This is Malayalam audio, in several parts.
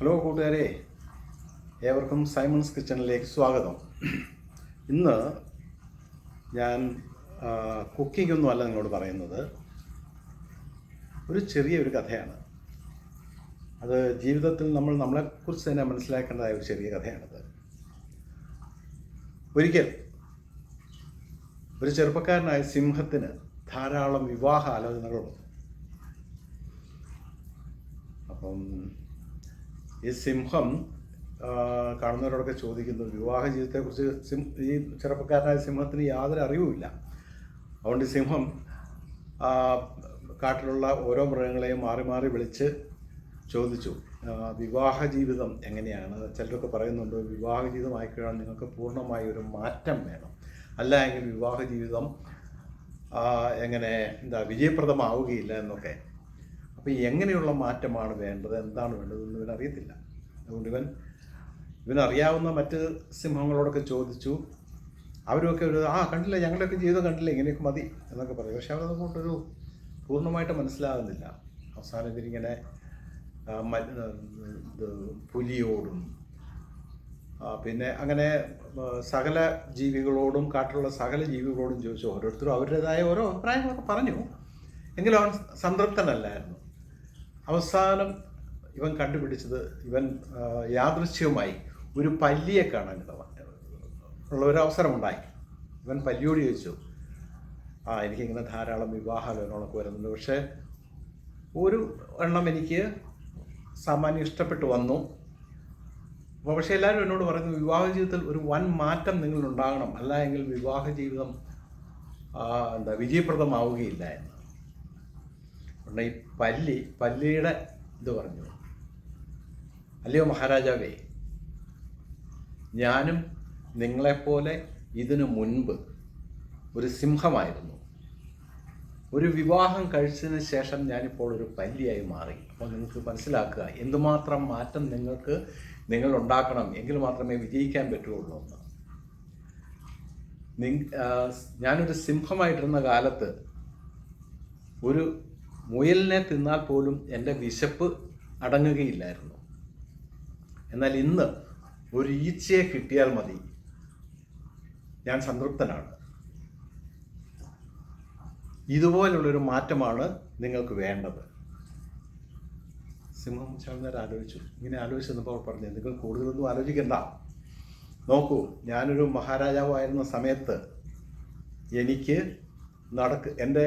ഹലോ കൂട്ടുകാരെ, ഏവർക്കും സൈമൺസ് കിച്ചണിലേക്ക് സ്വാഗതം. ഇന്ന് ഞാൻ കുക്കിംഗ് ഒന്നുമല്ല നിങ്ങളോട് പറയുന്നത്, ഒരു ചെറിയൊരു കഥയാണ്. അത് ജീവിതത്തിൽ നമ്മളെക്കുറിച്ച് തന്നെ മനസ്സിലാക്കേണ്ടതായ ഒരു ചെറിയ കഥയാണത്. ഒരിക്കൽ ഒരു ചെറുപ്പക്കാരനായ സിംഹത്തിന് ധാരാളം വിവാഹ ആലോചനകൾ വന്നു. അപ്പം ഈ സിംഹം കാണുന്നവരോടൊക്കെ ചോദിക്കുന്നു, വിവാഹ ജീവിതത്തെക്കുറിച്ച് ഈ ചെറുപ്പക്കാരനായ സിംഹത്തിന് യാതൊരു അറിവുമില്ല. അതുകൊണ്ട് ഈ സിംഹം കാട്ടിലുള്ള ഓരോ മൃഗങ്ങളെയും മാറി മാറി വിളിച്ച് ചോദിച്ചു, വിവാഹ ജീവിതം എങ്ങനെയാണ്? ചിലരൊക്കെ പറയുന്നുണ്ട്, വിവാഹ ജീവിതം ആയിക്കഴിഞ്ഞാൽ നിങ്ങൾക്ക് പൂർണ്ണമായി ഒരു മാറ്റം വേണം, അല്ല എങ്കിൽ വിവാഹ ജീവിതം വിജയപ്രദമാവുകയില്ല എന്നൊക്കെ. അപ്പോൾ എങ്ങനെയുള്ള മാറ്റമാണ് വേണ്ടത്, എന്താണ് വേണ്ടതെന്ന് ഇവനറിയത്തില്ല. അതുകൊണ്ട് ഇവനറിയാവുന്ന മറ്റ് സിംഹങ്ങളോടൊക്കെ ചോദിച്ചു. അവരൊക്കെ കണ്ടില്ല, ഞങ്ങളുടെയൊക്കെ ജീവിതം കണ്ടില്ല, ഇങ്ങനെയൊക്കെ മതി എന്നൊക്കെ പറയും. പക്ഷെ അവരതുകൊണ്ടൊരു പൂർണ്ണമായിട്ട് മനസ്സിലാകുന്നില്ല. അവസാനം ഇവരിങ്ങനെ പുലിയോടും പിന്നെ അങ്ങനെ സകല ജീവികളോടും, കാട്ടിലുള്ള സകല ജീവികളോടും ചോദിച്ചു. ഓരോരുത്തരും അവരുടേതായ ഓരോ അഭിപ്രായങ്ങളൊക്കെ പറഞ്ഞു. എങ്കിലും അവൻ സംതൃപ്തനല്ലായിരുന്നു. അവസാനം ഇവൻ കണ്ടുപിടിച്ചത്, ഇവൻ യാദൃശ്യവുമായി ഒരു പല്ലിയെ കാണാൻ ഉള്ള ഒരു അവസരമുണ്ടായി. ഇവൻ പല്ലിയോട് ചോദിച്ചു, എനിക്കിങ്ങനെ ധാരാളം വിവാഹാലോചനകളൊക്കെ വരുന്നുണ്ട്, പക്ഷേ ഒരു എണ്ണം എനിക്ക് സാമാന്യം ഇഷ്ടപ്പെട്ടു വന്നു. അപ്പോൾ പക്ഷേ എല്ലാവരും എന്നോട് പറയുന്നു, വിവാഹ ജീവിതത്തിൽ ഒരു വൻ മാറ്റം നിങ്ങളുണ്ടാകണം, അല്ല എങ്കിൽ വിവാഹ ജീവിതം വിജയപ്രദമാവുകയില്ല എന്ന്. ഈ പല്ലിയുടെ ഇത് പറഞ്ഞു, അല്ലയോ മഹാരാജാവേ, ഞാനും നിങ്ങളെപ്പോലെ ഇതിനു മുൻപ് ഒരു സിംഹമായിരുന്നു. ഒരു വിവാഹം കഴിച്ചതിന് ശേഷം ഞാനിപ്പോൾ ഒരു പല്ലിയായി മാറി. അപ്പോൾ നിങ്ങൾക്ക് മനസ്സിലാക്കുക എന്തുമാത്രം മാറ്റം നിങ്ങൾ ഉണ്ടാക്കണം, എങ്കിൽ മാത്രമേ വിജയിക്കാൻ പറ്റുള്ളൂ എന്ന്. ഞാനൊരു സിംഹമായിട്ടിരുന്ന കാലത്ത് ഒരു മുയലിനെ തിന്നാൽ പോലും എൻ്റെ വിശപ്പ് അടങ്ങുകയില്ലായിരുന്നു. എന്നാൽ ഇന്ന് ഒരു ഈച്ചയെ കിട്ടിയാൽ മതി, ഞാൻ സംതൃപ്തനാണ്. ഇതുപോലുള്ളൊരു മാറ്റമാണ് നിങ്ങൾക്ക് വേണ്ടത്. സിംഹം ചാടുന്നേരം ആലോചിച്ചു. ഇങ്ങനെ ആലോചിച്ചപ്പോൾ പറഞ്ഞു, നിങ്ങൾ കൂടുതലൊന്നും ആലോചിക്കണ്ട. നോക്കൂ, ഞാനൊരു മഹാരാജാവായിരുന്ന സമയത്ത് എനിക്ക് എൻ്റെ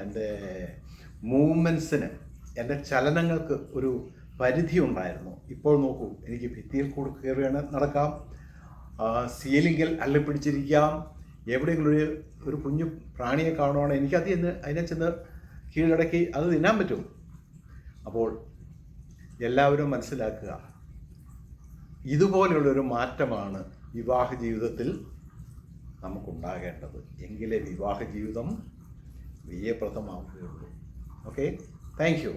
എൻ്റെ മൂവ്മെൻറ്റ്സിന്, എൻ്റെ ചലനങ്ങൾക്ക് ഒരു പരിധി ഉണ്ടായിരുന്നു. ഇപ്പോൾ നോക്കൂ, എനിക്ക് ഭിത്തിയിൽ കൂടി കയറി നടക്കാം, സീലിംഗിൽ അള്ളിപ്പിടിച്ചിരിക്കാം, എവിടെയെങ്കിലും ഒരു കുഞ്ഞു പ്രാണിയെ കാണുവാണെങ്കിൽ അതിനെ ചെന്ന് കീഴടക്കി അത് തിന്നാൻ പറ്റും. അപ്പോൾ എല്ലാവരും മനസ്സിലാക്കുക, ഇതുപോലെയുള്ളൊരു മാറ്റമാണ് വിവാഹ ജീവിതത്തിൽ നമുക്കുണ്ടാകേണ്ടത്. എങ്കിലേ വിവാഹ ജീവിതം വിജയപ്രദമാവുകയുള്ളൂ. Okay, thank you.